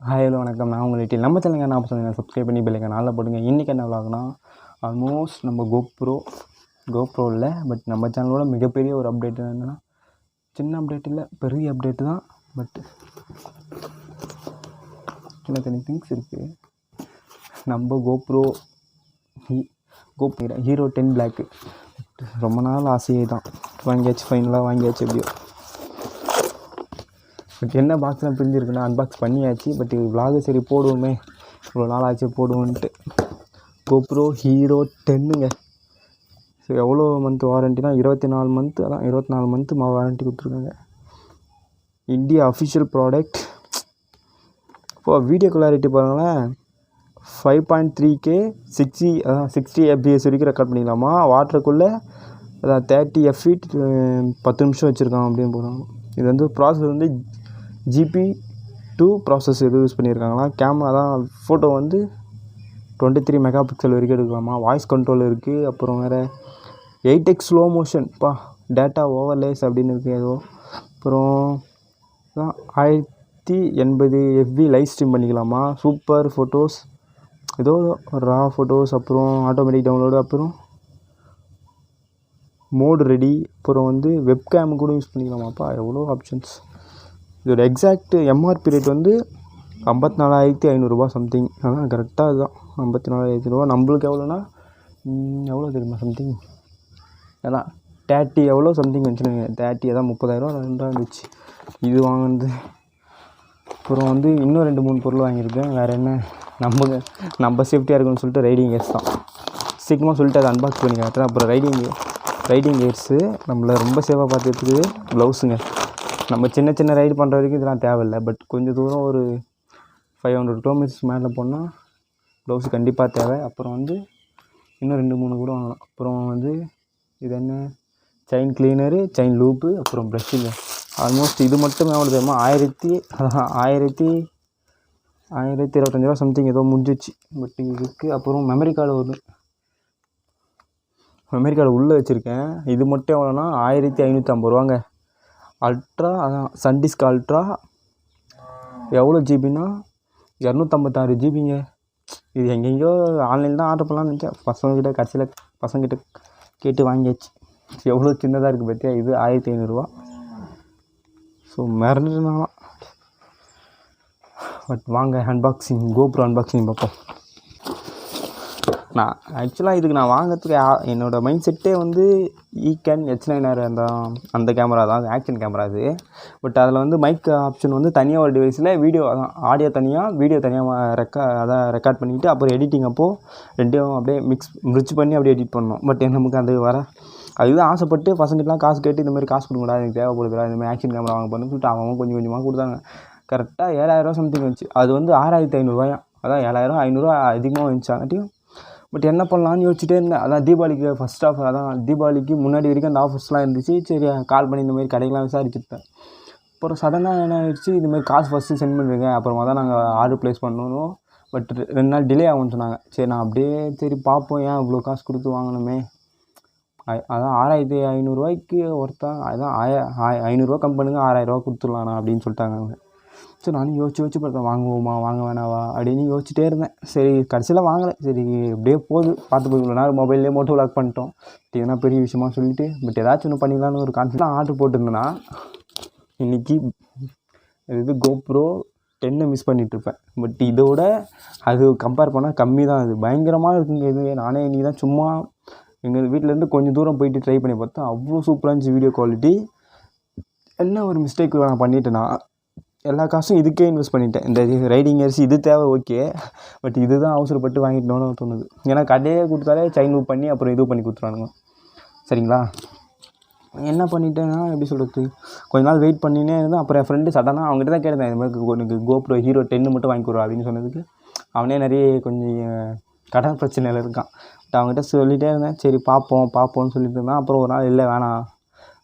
Hello வணக்கம். நான் உங்கள் நம்ம சேனலுங்க நான் சொல்லுங்கள் சப்ஸ்கிரைப் பண்ணி பெல்லைங்க நாளில் போடுங்க. இன்றைக்கி என்ன விளாக்னா ஆல்மோஸ்ட் நம்ம கோப்ரோ இல்லை, பட் நம்ம சேனலோட மிகப்பெரிய ஒரு அப்டேட் என்னென்னா, சின்ன அப்டேட் இல்லை பெரிய அப்டேட்டு தான். பட் சின்ன சின்ன திங்ஸ் இருக்குது. நம்ம கோப்ரோ ஹீரோ 10 பிளாக்கு ரொம்ப நாள் ஆசையே தான். வாங்கியாச்சு, ஃபைனலாக வாங்கியாச்சு. எப்படியோ பட் என்ன பாக்ஸ்லாம் பிரிஞ்சிருக்குன்னா அன்பாக்ஸ் பண்ணியாச்சு. பட் விலாகு சரி போடுவோமே, இவ்வளோ நாள் ஆச்சு போடுவோன்ட்டு. GoPro hero 10ங்க. ஸோ எவ்வளோ மந்த் வாரண்ட்டினா 24 மந்த்து. அதான் 24 மந்த்து வாரண்ட்டி கொடுத்துருக்காங்க. India official product. இப்போது வீடியோ கிளாரிட்டி பாருங்களேன், 5.3K 60 fps வரைக்கும் ரெக்கார்ட் பண்ணிக்கலாமா. வாட்டருக்குள்ளே அதான் 30 fps 10 நிமிஷம் வச்சுருக்கான் அப்படின்னு போகிறாங்க. இது வந்து ப்ராசஸ் வந்து GP2 ப்ராசஸ் எதுவும் யூஸ் பண்ணியிருக்காங்களா. கேமரா தான், ஃபோட்டோ வந்து 23 மெகா பிக்சல் வரைக்கும் எடுக்கலாமா. வாய்ஸ் கண்ட்ரோல் இருக்குது. அப்புறம் வேறு 8x slow motion data overlays அப்படின்னு இருக்குது ஏதோ. அப்புறம் 1080 FB லைவ் ஸ்ட்ரீம் பண்ணிக்கலாமா. சூப்பர் ஃபோட்டோஸ் ஏதோ ரா ஃபோட்டோஸ், அப்புறம் ஆட்டோமேட்டிக் டவுன்லோடு, அப்புறம் மோடு ரெடி, அப்புறம் வந்து வெப்கேமு கூட யூஸ் பண்ணிக்கலாமாப்பா. எவ்வளோ ஆப்ஷன்ஸ். இதோட எக்ஸாக்ட் எம்ஆர்பி ரேட் வந்து 54,500 சம்திங். அதான் கரெக்டாக இதுதான் 54,000 நம்மளுக்கு எவ்வளோனா எவ்வளோ தெரியுமா சம்திங். அதான் 30 எவ்வளோ சம்திங் வந்துச்சுன்னு 30 அதான் 30,000 ரெண்டாக இருந்துச்சு இது வாங்கினது. அப்புறம் வந்து இன்னும் 2-3 பொருள் வாங்கியிருக்கேன். வேறு என்ன, நம்ம சேஃப்டியாக இருக்குன்னு சொல்லிட்டு ரைடிங் கேர்ஸ் தான். சீக்கிரமாக சொல்லிட்டு அதை அன்பாக்ஸ் பண்ணி காட்டுறேன். அப்புறம் ரைடிங் கேர்ஸு நம்மளை ரொம்ப சேஃபாக பார்த்துட்டு க்ளவுஸுங்க. நம்ம சின்ன ரைடு பண்ணுற வரைக்கும் இதெல்லாம் தேவையில்லை. பட் கொஞ்சம் தூரம் ஒரு 500 கிலோமீட்டர்ஸ் மேலே போனால் க்ளவுஸ் கண்டிப்பாக தேவை. அப்புறம் வந்து இன்னும் 2-3 கூட வாங்கலாம். அப்புறம் வந்து இது என்ன, செயின் கிளீனரு, செயின் லூப்பு, அப்புறம் ப்ரஷ்ஷுங்க. ஆல்மோஸ்ட் இது மட்டும் எவ்வளோ தெரியுமா, 1025 சம்திங் ஏதோ முடிஞ்சிச்சு. பட் இதுக்கு அப்புறம் மெமரி கார்டு உள்ளே வச்சுருக்கேன். இது மட்டும் எவ்வளோனா 1550 அல்ட்ரா. அதான் சன்டிஸ்க் அல்ட்ரா எவ்வளோ ஜிபின்னா 256 ஜிபிங்க. இது எங்கெங்கேயோ ஆன்லைனில் தான் ஆர்டர் பண்ணலான்னு நினச்சேன். கடைசியில் பசங்கிட்ட கேட்டு வாங்கியாச்சு. எவ்வளோ சின்னதாக இருக்குது பார்த்தியா. இது 1500. ஸோ மறந்துட்டுனாலாம். பட் வாங்க கோப்ரோ அன்பாக்சிங் பார்ப்போம். நான் ஆக்சுவலாக இதுக்கு நான் வாங்கிறதுக்கு என்னோடய மைண்ட் செட்டே வந்து ஈகேன் H9R அந்த கேமரா தான், ஆக்ஷன் கேமரா அது. பட் அதில் வந்து மைக் ஆப்ஷன் வந்து தனியாக ஒரு டிவைஸில் வீடியோ, அதான் ஆடியோ தனியாக வீடியோ தனியாக ரெக்கார்ட் பண்ணிவிட்டு அப்புறம் எடிட்டிங் அப்போது ரெண்டையும் அப்படியே மிக்ஸ் பண்ணி அப்படியே எடிட் பண்ணோம். பட் நமக்கு அது அதுதான் ஆசைப்பட்டு பசங்கிட்டலாம் காசு கேட்டு இந்த மாதிரி காசு கொடுக்கூடாது, எனக்கு தேவைப்படுதுடா இந்த மாதிரி ஆக்ஷன் கேமரா வாங்க போகணுன்னு சொல்லிட்டு அவங்க கொஞ்சம் கொஞ்சமாக கொடுத்தாங்க. கரெக்டாக 7000 சம்திங் வந்துச்சு. அது வந்து 6500. அதான் 7500 அதிகமாக வந்துச்சாங்காட்டியும். பட் என்ன பண்ணலான்னு யோசிச்சுட்டே இருந்தேன். அதான் தீபாவளிக்கு ஃபஸ்ட் ஆஃபர், அதான் தீபாவளிக்கு முன்னாடி வரைக்கும் அந்த ஆஃபர்ஸ்லாம் இருந்துச்சு. சரி கால் பண்ணி இந்த மாதிரி கடைக்கெலாம் விசாரிச்சுட்டேன். அப்புறம் சடனாக என்ன ஆயிடுச்சு, இதுமாதிரி காசு ஃபஸ்ட்டு சென்ட் பண்ணிருங்க, அப்புறமா தான் நாங்கள் ஆர்டர் ப்ளேஸ் பண்ணணும். பட் 2 நாள் டிலே ஆகும்னு சொன்னாங்க. சரி நான் அப்படியே சரி பார்ப்போம், ஏன் இவ்வளோ காசு கொடுத்து வாங்கணுமே. அதான் 6500 ஒருத்தன். அதான் 500 கம்மி பண்ணுங்க, 6000 கொடுத்துடலாண்ணா அப்படின்னு சொல்லிட்டாங்க அவங்க. சரி நானும் யோசிச்சு பார்த்தேன், வாங்குவோமா வாங்க வேணாவா அப்படின்னு யோசிச்சுட்டே இருந்தேன். சரி கடைசியில் வாங்கலை. சரி எப்படியே பார்த்து போய் இவ்வளோ நேரம் மொபைல்லே மோட்டோ விளாக் பண்ணிட்டோம். இதுனா பெரிய விஷயமா சொல்லிவிட்டு பட் ஏதாச்சும் ஒன்று பண்ணிடலான்னு ஒரு கான்ஃபிடென்ட் ஆர்டர் போட்டிருந்தேன்னா இன்றைக்கி இது GoPro 10 மிஸ் பண்ணிகிட்ருப்பேன். பட் இதோட அது கம்பேர் பண்ணால் கம்மி தான். அது பயங்கரமாக இருக்குங்க. இது நானே இன்றைக்கி தான் சும்மா எங்கள் வீட்டிலேருந்து கொஞ்சம் தூரம் போயிட்டு ட்ரை பண்ணி பார்த்தேன். அவ்வளோ சூப்பராக இருந்துச்சு வீடியோ குவாலிட்டி. என்ன ஒரு மிஸ்டேக் நான் பண்ணிட்டேன்னா, எல்லா காசும் இதுக்கே இன்வெஸ்ட் பண்ணிட்டேன். இந்த ரைடிங் கேர்ஸ் இது தேவை ஓகே, பட் இது தான் அவசரப்பட்டு வாங்கிட்டோன்னு தோணுது. ஏன்னா கடையே கொடுத்தாலே செயின் லூப் பண்ணி அப்புறம் இது பண்ணி கொடுத்துருவானுங்க. சரிங்களா, என்ன பண்ணிட்டேன்னா எப்படி சொல்கிறது, கொஞ்ச நாள் வெயிட் பண்ணினே இருந்தேன். அப்புறம் என் ஃப்ரெண்டு சடனாக அவங்ககிட்ட தான் கேட்டேன், இது மாதிரி எனக்கு GoPro Hero 10 மட்டும் வாங்கி கொடுறா அப்படின்னு சொன்னதுக்கு, அவனே நிறைய கொஞ்சம் கடன் பிரச்சனையில் இருக்கான். பட் அவங்ககிட்ட சொல்லிகிட்டே இருந்தேன். சரி பார்ப்போம்னு சொல்லிட்டு இருந்தான். அப்புறம் ஒரு நாள் இல்லை வேணாம்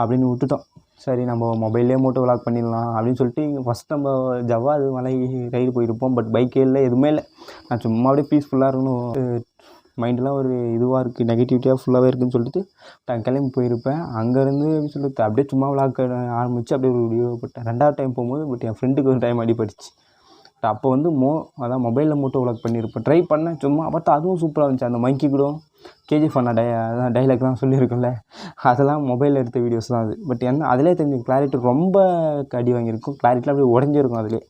அப்படின்னு விட்டுட்டோம். சரி நம்ம மொபைல்லே மோட்டோ விளாக் பண்ணிடலாம் அப்படின்னு சொல்லிட்டு ஃபஸ்ட் நம்ம ஜவ்வாது மலை ரைடு போயிருப்போம். பட் பைக்கே இல்லை, எதுவுமே இல்லை. நான் சும்மா அப்படியே பீஸ்ஃபுல்லாக இருக்கணும், மைண்டெலாம் ஒரு இதுவாக இருக்குது, நெகட்டிவிட்டியாக ஃபுல்லாகவே இருக்குதுன்னு சொல்லிட்டு நான் கிளம்பி போயிருப்பேன். அங்கேருந்து எப்படி சொல்கிறது, அப்படியே சும்மா விளாக் ஆரம்பித்து அப்படியே ஒரு வீடியோ போட்டேன். 2வது டைம் போகும்போது பட் என் ஃப்ரெண்டுக்கு ஒரு டைம் அடிபட்டுச்சு. அப்போ வந்து அதான் மொபைலில் மோட்டோ விளாக் பண்ணியிருப்பேன். ட்ரை பண்ணேன் சும்மா, பார்த்தா அதுவும் சூப்பராக இருந்துச்சு. அந்த மங்கி கூட கேஜிஎஃப் அண்ணா அதான் டைலாக்லாம் சொல்லியிருக்கும்ல, அதெல்லாம் மொபைலில் எடுத்த வீடியோஸ் தான் அது. பட் அதிலே தெரிஞ்சு கிளாரிட்டி ரொம்ப அடி வாங்கியிருக்கும். கிளாரிட்டிலாம் அப்படியே உடஞ்சிருக்கும் அதிலே.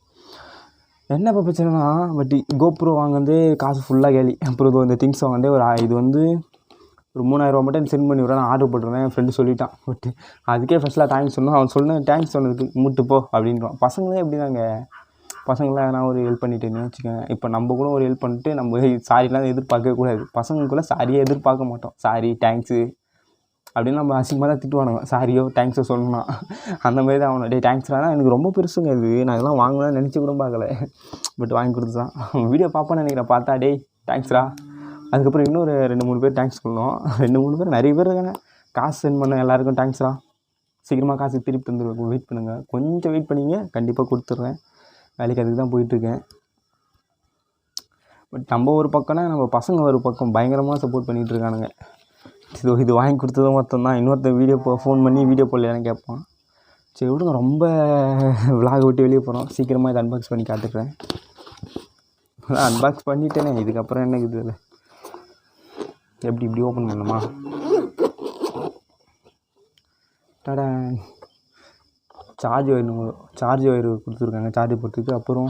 என்ன இப்போ பிரச்சனைனா, பட் கோப்ரோ வாங்கினது காசு ஃபுல்லாக கேலி. அப்புறம் இந்த திங்ஸ் வாங்கினே இது வந்து ஒரு 3000 மட்டும் சென்ட் பண்ணி விட்றேன், நான் ஆர்டர் போட்டுருந்தேன். என் ஃப்ரெண்டு சொல்லிட்டான். பட் அதுக்கே ஃபஸ்ட்டில் தேங்க்ஸ் சொன்னோம். அவன் சொன்னேன் தேங்க்ஸ் சொன்னதுக்கு மூட்டு போ அப்படின்றான். பசங்களே எப்படி தாங்க, பசங்களாம் எதனா ஒரு ஹெல்ப் பண்ணிட்டேன்னு வச்சுக்கோங்க. இப்போ நம்ம கூட ஒரு ஹெல்ப் பண்ணிட்டு நம்ம சாரிலாம் எதிர்பார்க்கவே கூடாது. பசங்களுக்குள்ளே சாரியே எதிர்பார்க்க மாட்டோம். சாரி தேங்க்ஸு அப்படின்னு நம்ம அசிங்கமாக தான் திட்டுவானுங்க. சாரியோ தேங்க்ஸோ சொல்லணும்னா அந்த மாதிரி தான் அவனை தேங்க்ஸ்லாம் எனக்கு ரொம்ப பெருசுங்க இது. நான் இதெல்லாம் வாங்கணும்னு நினச்சி கூட பார்க்கல. பட் வாங்கி கொடுத்து தான் வீடியோ பார்ப்பேன்னு நினைக்கிறேன். பார்த்தா தேங்க்ஸ்ரா. அதுக்கப்புறம் இன்னொரு 2-3 பேர் தேங்க்ஸ் பண்ணோம். 2-3 பேர் நிறைய பேர் இருக்காங்க. காசு சென்ட் பண்ண எல்லாருக்கும் தேங்க்ஸ்ரா. சீக்கிரமாக காசு திருப்பி தந்துடுவேன், வெயிட் பண்ணுங்கள். கொஞ்சம் வெயிட் பண்ணிங்க, கண்டிப்பாக கொடுத்துட்றேன். வேலைக்கு அதுக்கு தான் போயிட்டுருக்கேன். பட் நம்ம ஒரு பக்கம்னா நம்ம பசங்க ஒரு பக்கம் பயங்கரமாக சப்போர்ட் பண்ணிகிட்டு இருக்கானுங்க. இது வாங்கி கொடுத்ததும் மொத்தம் தான். இன்னொருத்தர் ஃபோன் பண்ணி வீடியோ போடலையான்னு கேட்பான். சரி விடுங்க, ரொம்ப விலாக விட்டு வெளியே போகிறோம். சீக்கிரமாக இதை அன்பாக்ஸ் பண்ணி காட்டுறேன். அன்பாக்ஸ் பண்ணிட்டேனே, இதுக்கப்புறம் என்ன இருக்குது இப்படி ஓப்பன் பண்ணணுமா? டடா, சார்ஜ் ஒயர் கொடுத்துருக்காங்க, சார்ஜ் போகிறதுக்கு. அப்புறம்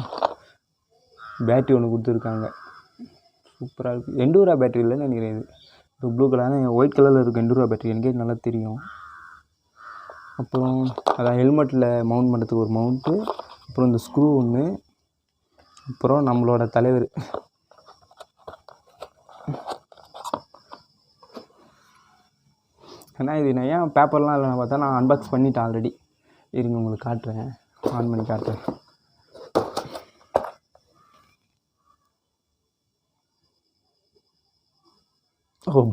பேட்ரி ஒன்று கொடுத்துருக்காங்க, சூப்பராக இருக்குது. எண்டூரா பேட்ரி இல்லைன்னு நினைக்கிறேன். இது ப்ளூ கலர், ஒயிட் கலரில் இருக்குது எண்டூரா பேட்ரி. எனக்கே நல்லா தெரியும். அப்புறம் அதான் ஹெல்மெட்டில் மவுண்ட் பண்ணுறதுக்கு ஒரு மவுண்ட்டு. அப்புறம் இந்த ஸ்க்ரூ ஒன்று. அப்புறம் நம்மளோட தலைவர். ஏன்னா இது நான் ஏன் பேப்பர்லாம் இல்லைன்னு பார்த்தா, நான் அன்பாக்ஸ் பண்ணிட்டேன் ஆல்ரெடி. இருங்க உங்களுக்கு காட்டுறேன், ஆன் பண்ணி காட்டுறேன்.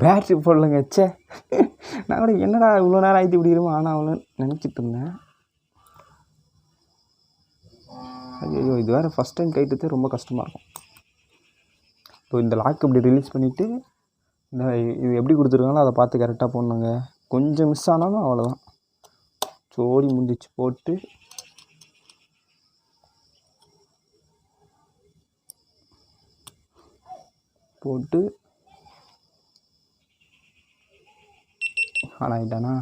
பேட்ரி போடலங்க. நான் கூட என்னடா இவ்வளோ நேரம் ஆகிட்டு இப்படி இருக்கும் ஆனால் அவ்வளோ நினச்சிட்டு இருந்தேன். ஐயோ, இது வேறு ஃபஸ்ட் டைம் கைட்டுறது ரொம்ப கஷ்டமாக இருக்கும். இப்போ இந்த லாக் இப்படி ரிலீஸ் பண்ணிவிட்டு இது எப்படி கொடுத்துருக்காங்களோ அதை பார்த்து கரெக்டாக போடணுங்க. கொஞ்சம் மிஸ் ஆனாலும் அவ்வளோதான், சோடி முந்திச்சு. போட்டு ஆன் ஆகிட்டானா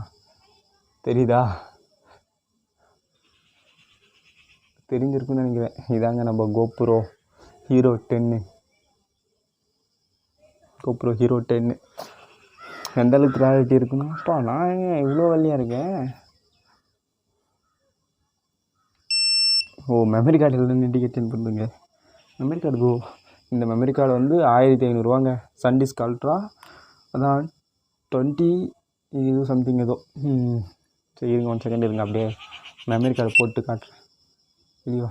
தெரியுதா? தெரிஞ்சிருக்குன்னு நினைக்கிறேன். இதாங்க நம்ம GoPro Hero 10. GoPro Hero 10 எந்தளவுக்கு கிளாரிட்டி இருக்குன்னா, அப்பா நான் எங்க இவ்வளோ வெள்ளையாக இருக்கேன். மெமரி கார்டு இல்லைன்னு இண்டிகேஷன் பண்ணுங்க. மெமரி கார்டு இந்த மெமரி கார்டு வந்து 1500 சன்டிஸ்க் அல்ட்ரா. அதான் 20 இது சம்திங் ஏதோ. சரி இருங்க, 1 செகண்ட் இருங்க, அப்படியே மெமரி கார்டு போட்டு காட்டுறேன். இல்லையோ,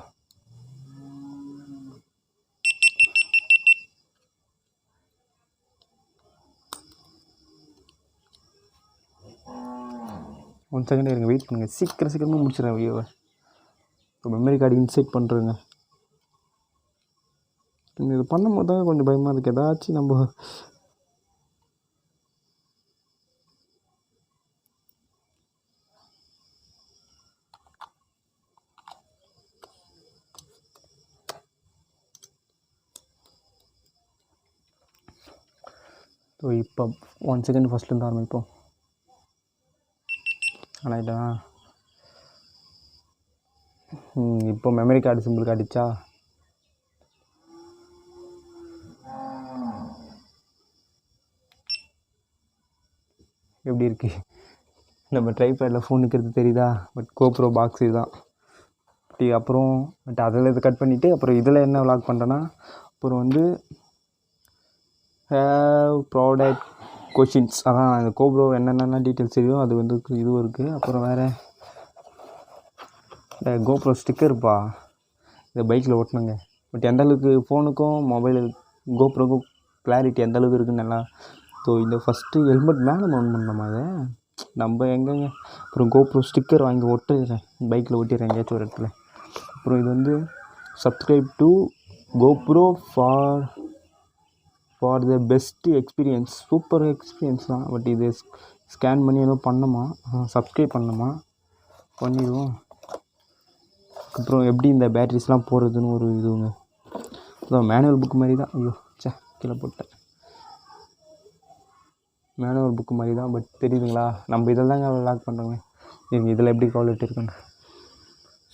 ஒன் செகண்ட் இருங்க, வெயிட் பண்ணுங்கள். சீக்கிரமாக முடிச்சிடறேன் வீடியோவை. இப்போ மெமரி கார்டு இன்செர்ட் பண்ணுறேங்க. இது பண்ணும்போது தான் கொஞ்சம் பயமாக இருக்குது. ஏதாச்சும் நம்ம இப்போ 1 செகண்ட் ஃபஸ்ட்லேருந்து ஆரம்பிப்போம். ஆனாயிட்டா இப்போ மெமரி கார்டு சிம்பிள் காட்டிச்சா? எப்படி இருக்குது? நம்ம ட்ரைபேடில் ஃபோன் நிற்கிறது தெரியுதா? பட் GoPro பாக்ஸ் இதுதான். அப்புறம் பட் அதில் இது கட் பண்ணிவிட்டு அப்புறம் இதில் என்ன விளாக் பண்ணுறேன்னா, அப்புறம் வந்து ப்ராடக்ட் கொஷின்ஸ். அதான் இந்த GoPro என்னென்ன டீட்டெயில்ஸ் தெரியும் அது வந்து இதுவும் இருக்குது. அப்புறம் வேறு இந்த GoPro ஸ்டிக்கர்ப்பா, இந்த பைக்கில் ஓட்டணுங்க. பட் எந்தளவுக்கு ஃபோனுக்கும் மொபைலு GoProக்கும் கிளாரிட்டி எந்தளவுக்கு இருக்குன்னு நல்லா. இந்த ஃபஸ்ட்டு ஹெல்மெட் மேலே மவுண்ட் பண்ணோமா அதை நம்ம எங்கேங்க. அப்புறம் GoPro ஸ்டிக்கர் வாங்கி ஒட்டிடுறேன், பைக்கில் ஒட்டிடுறேன் எங்கேயாச்சும் ஒரு இடத்துல. அப்புறம் இது வந்து subscribe to GoPro for the best experience. Super experience தான். பட் இது ஸ்கேன் பண்ணி ஏதோ பண்ணணுமா, சப்ஸ்கிரைப் பண்ணணுமா, பண்ணிடுவோம். அப்புறம் எப்படி இந்த பேட்ரிஸ்லாம் போடுறதுன்னு ஒரு இதுவுங்க. ஸோ மேனுவல் புக் மாதிரி தான். ஐயோ கீழே போட்டேன். மேனுவல் புக்கு மாதிரி தான், பட் தெரியுதுங்களா, நம்ம இதில் தாங்க லாக் பண்ணுறோங்க. இதில் எப்படி குவாலிட்டி இருக்குன்னு.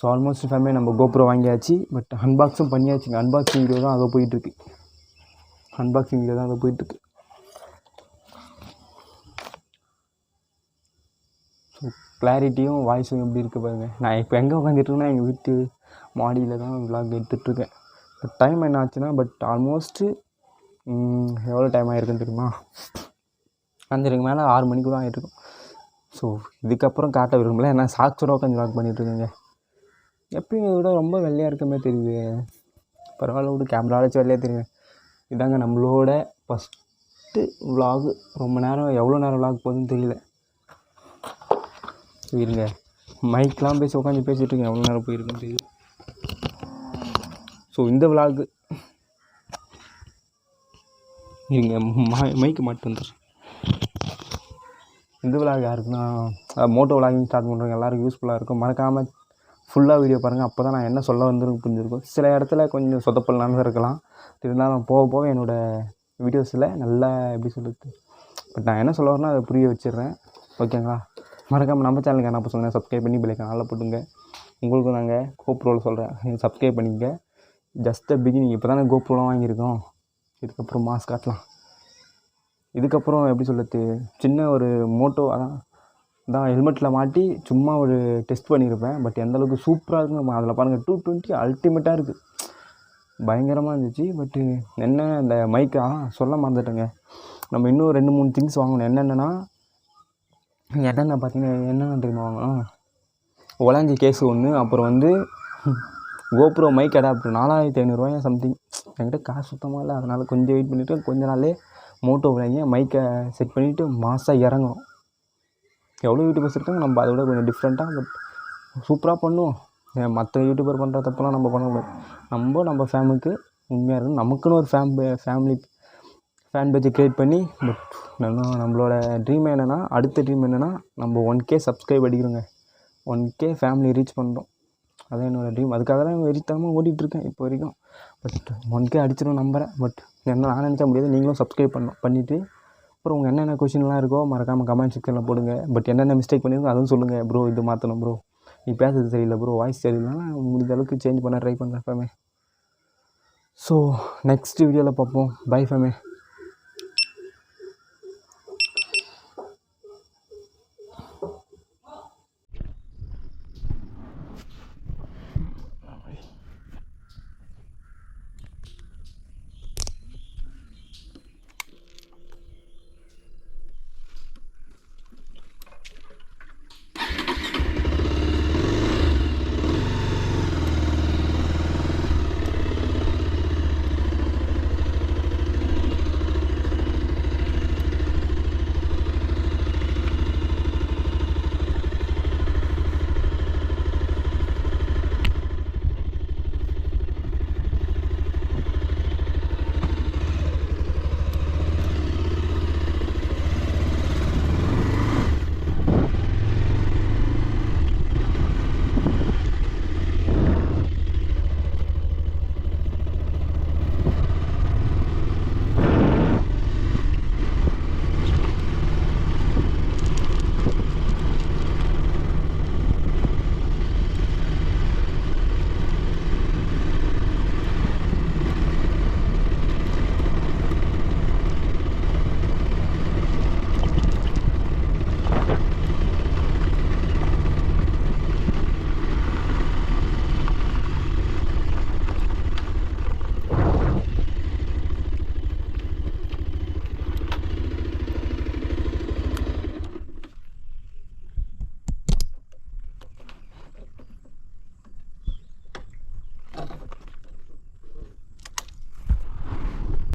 ஸோ ஆல்மோஸ்ட் ஃபேமிலி நம்ம கோப்ரோ வாங்கியாச்சு, பட் அன்பாக்ஸும் பண்ணியாச்சுங்க. அன்பாக்சிங் வீடியோ தான் அதை போயிட்டுருக்கு. ஸோ கிளாரிட்டியும் வாய்ஸும் எப்படி இருக்குது பாருங்கள். நான் இப்போ எங்கே உட்காந்துட்டுருக்கேன்னா எங்கள் வீட்டு மாடியில் தான் விலாக் எடுத்துகிட்ருக்கேன். பட் டைம் என்ன ஆச்சுன்னா, பட் ஆல்மோஸ்ட்டு எவ்வளோ டைம் ஆகிருக்குன்னு தெரியுமா, 5:30 மேலே 6 மணிக்கு தான் ஆகிட்ருக்கும். ஸோ இதுக்கப்புறம் காட்ட விரும்பல, ஏன்னா சாக்ஸோட உட்காந்து விலாக் பண்ணிகிட்ருக்கேங்க. எப்பயும் இதை விட ரொம்ப வெள்ளையாக இருக்க மாதிரி தெரியுது. பரவாயில்ல விட்டு, கேமரா வச்சு வெள்ளையாக தெரியுங்க. இதாங்க நம்மளோட ஃபஸ்ட்டு விலாகு. ரொம்ப நேரம், எவ்வளோ நேரம் விலாக் போகுதுன்னு தெரியல. இருங்க, மைக்லாம் பேசி உட்காந்து பேசிகிட்ருக்கேன், எவ்வளோ நேரம் போயிருக்குன்னு தெரியல. ஸோ இந்த விலாகு இருங்க, மைக்கு மாட்டு வந்துடுறேன். இந்த விலாக் யாருக்குன்னா, மோட்டோ விலாகிங் ஸ்டார்ட் பண்ணுறவங்க எல்லாருக்கும் யூஸ்ஃபுல்லாக இருக்கும். மறக்காமல் ஃபுல்லாக வீடியோ பாருங்கள், அப்போ தான் நான் என்ன சொல்ல வந்துருக்கு புரிஞ்சிருக்கும். சில இடத்துல கொஞ்சம் சொதப்பல் நடந்திருக்கலாம், இருந்தாலும் போக போக என்னோடய வீடியோஸில் நல்லா எப்படி சொல்கிறது, பட் நான் என்ன சொல்ல வரேன்னா அதை புரிய வச்சிடுறேன். ஓகேங்களா? மறக்காமல் நம்ம சேனலுக்கு என்ன சொல்லுங்கள், சப்ஸ்கிரைப் பண்ணி பெல்லைக்கான நல்லா போட்டுங்க. உங்களுக்கும் நாங்கள் கோப்ரோவில் சொல்கிறேன், நீங்கள் சப்ஸ்கிரைப் பண்ணிக்கங்க. ஜஸ்ட் பிகினிங், இப்போ தானே கோப்ரோலாம் வாங்கியிருக்கோம். இதுக்கப்புறம் மாஸ் காட்டலாம். இதுக்கப்புறம் எப்படி சொல்கிறது, சின்ன ஒரு மோட்டோ தான் ஹெல்மெட்டில் மாட்டி சும்மா ஒரு டெஸ்ட் பண்ணியிருப்பேன். பட் எந்தளவுக்கு சூப்பராக இருக்குங்க. அதில் பாருங்கள் 220 அல்டிமேட்டாக இருக்குது, பயங்கரமாக இருந்துச்சு. பட்டு என்ன, இந்த மைக்கா சொல்ல மறந்துட்டேங்க. நம்ம இன்னும் 2-3 திங்ஸ் வாங்கணும். என்னென்னா பார்த்தீங்கன்னா என்னென்ன தெரியுமா வாங்கணும், ஒலாஞ்சி கேஸு ஒன்று, அப்புறம் வந்து கோப்ரோ மைக் அடாப்டர் 4500 சம்திங். என்கிட்ட காசு சுத்தமாக இல்லை, அதனால் கொஞ்சம் வெயிட் பண்ணிவிட்டு கொஞ்ச நாள்லேயே மோட்டோ வாங்கி மைக்கை செட் பண்ணிவிட்டு மாசாக இறங்கணும். எவ்வளோ யூடியூபர்ஸ் இருக்காங்க, நம்ம அதை விட கொஞ்சம் டிஃப்ரெண்ட்டாக பட் சூப்பராக பண்ணுவோம். மற்ற யூடியூபர் பண்ணுற தப்பெல்லாம் நம்ம பண்ணக்கூடாது. நம்ம ஃபேமுக்கு உண்மையாக இருக்கணும். நமக்குன்னு ஒரு ஃபேமிலி ஃபேன் பேஜை க்ரியேட் பண்ணி, பட் நம்மளோட ட்ரீம் என்னென்னா, அடுத்த ட்ரீம் என்னென்னா, நம்ம 1K subscribe அடிக்கிறோங்க. 1K family reach பண்ணுறோம். அதான் என்னோடய ட்ரீம். அதுக்காக தான் வெறித்தனமாக ஓடிட்டுருக்கேன் இப்போ வரைக்கும். பட் 1K அடிச்சிடும் நம்புகிறேன். பட் என்ன நான் நினச்சா முடியாது, நீங்களும் சப்ஸ்கிரைப் பண்ணிவிட்டு அப்புறம் உங்கள் என்னென்ன கொஷின்லாம் இருக்கோ மறக்காமல் கமெண்ட் செக்ஷனில் போடுங்க. பட் என்னென்ன மிஸ்டேக் பண்ணியிருக்கோ அதுவும் சொல்லுங்கள். ப்ரோ இது மாற்றணும் ப்ரோ, நீ பேசுறது சரியில்லை ப்ரோ, வாய்ஸ் சரியில்லைன்னா முடிஞ்ச அளவுக்கு சேஞ்ச் பண்ண ட்ரை பண்ணுறேன் ஃபேமே. ஸோ நெக்ஸ்ட் வீடியோவில் பார்ப்போம். பை ஃபேமே.